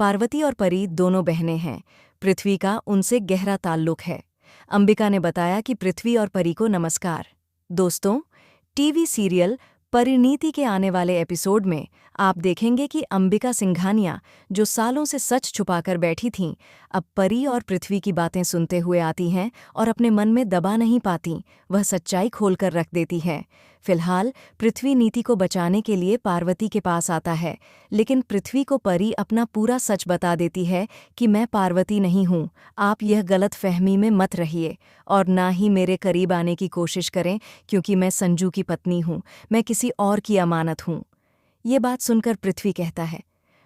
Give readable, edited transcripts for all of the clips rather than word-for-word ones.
पार्वती और परी दोनों बहनें हैं। पृथ्वी का उनसे गहरा ताल्लुक है। अंबिका ने बताया कि पृथ्वी और परी को नमस्कार। दोस्तों, टीवी सीरियल परिणीति के आने वाले एपिसोड में आप देखेंगे कि अंबिका सिंघानिया, जो सालों से सच छुपाकर बैठी थीं, अब परी और पृथ्वी की बातें सुनते हुए आती हैं और अपने मन में दबा नहीं पातीं, वह सच्चाई खोलकर रख देती हैं। फिलहाल पृथ्वी नीति को बचाने के लिए पार्वती के पास आता है, लेकिन पृथ्वी को परी अपना पूरा सच बता देती है कि मैं पार्वती नहीं हूँ, आप यह गलत फहमी में मत रहिए और ना ही मेरे करीब आने की कोशिश करें, क्योंकि मैं संजू की पत्नी हूँ, मैं किसी और की अमानत हूँ। ये बात सुनकर पृथ्वी कहता है,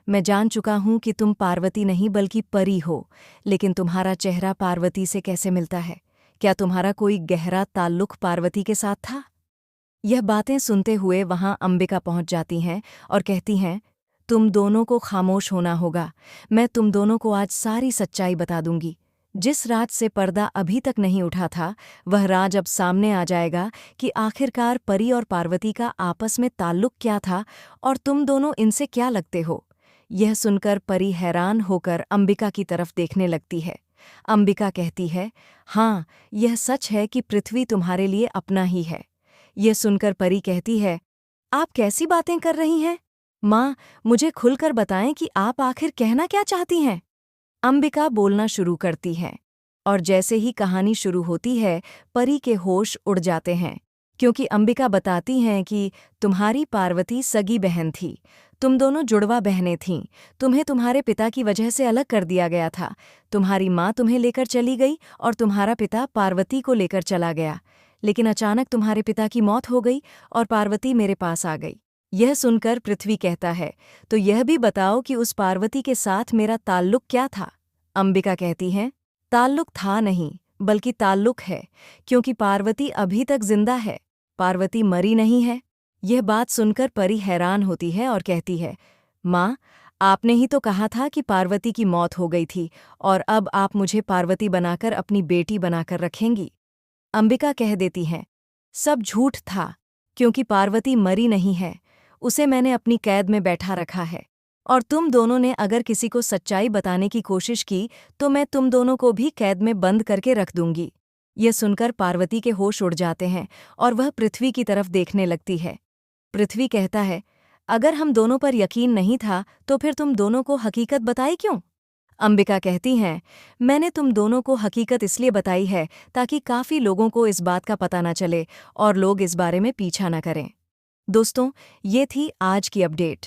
मैं जान चुका हूँ कि तुम पार्वती नहीं बल्कि परी हो, लेकिन तुम्हारा चेहरा पार्वती से कैसे मिलता है? क्या तुम्हारा कोई गहरा ताल्लुक पार्वती के साथ था? यह बातें सुनते हुए वहां अंबिका पहुंच जाती हैं और कहती हैं, तुम दोनों को खामोश होना होगा। मैं तुम दोनों को आज सारी सच्चाई बता दूंगी। जिस राज से पर्दा अभी तक नहीं उठा था, वह राज अब सामने आ जाएगा कि आखिरकार परी और पार्वती का आपस में ताल्लुक क्या था और तुम दोनों इनसे क्या लगते हो। यह सुनकर परी हैरान होकर अंबिका की तरफ देखने लगती है। अंबिका कहती है, हाँ, यह सच है कि पृथ्वी तुम्हारे लिए अपना ही है। यह सुनकर परी कहती है, आप कैसी बातें कर रही हैं? माँ, मुझे खुलकर बताएं कि आप आखिर कहना क्या चाहती हैं? अंबिका बोलना शुरू करती है, और जैसे ही कहानी शुरू होती है, परी के होश उड़ जाते हैं, क्योंकि अंबिका बताती हैं कि तुम्हारी पार्वती सगी बहन थी, तुम दोनों जुड़वा बहनें थीं, तुम्हें तुम्हारे पिता की वजह से अलग कर दिया गया था, तुम्हारी माँ तुम्हें लेकर चली गई और तुम्हारा पिता पार्वती को लेकर चला गया, लेकिन अचानक तुम्हारे पिता की मौत हो गई और पार्वती मेरे पास आ गई। यह सुनकर पृथ्वी कहता है, तो यह भी बताओ कि उस पार्वती के साथ मेरा ताल्लुक क्या था? अंबिका कहती हैं, ताल्लुक था नहीं, बल्कि ताल्लुक है, क्योंकि पार्वती अभी तक जिंदा है, पार्वती मरी नहीं है। यह बात सुनकर परी हैरान होती है और कहती है, माँ, आपने ही तो कहा था कि पार्वती की मौत हो गई थी और अब आप मुझे पार्वती बनाकर अपनी बेटी बनाकर रखेंगी। अंबिका कह देती हैं, सब झूठ था, क्योंकि पार्वती मरी नहीं है, उसे मैंने अपनी कैद में बैठा रखा है, और तुम दोनों ने अगर किसी को सच्चाई बताने की कोशिश की तो मैं तुम दोनों को भी कैद में बंद करके रख दूंगी। यह सुनकर पार्वती के होश उड़ जाते हैं और वह पृथ्वी की तरफ देखने लगती है। पृथ्वी कहता है, अगर हम दोनों पर यकीन नहीं था तो फिर तुम दोनों को हकीकत बताई क्यों? अंबिका कहती हैं, मैंने तुम दोनों को हकीकत इसलिए बताई है ताकि काफ़ी लोगों को इस बात का पता न चले और लोग इस बारे में पीछा न करें। दोस्तों, ये थी आज की अपडेट।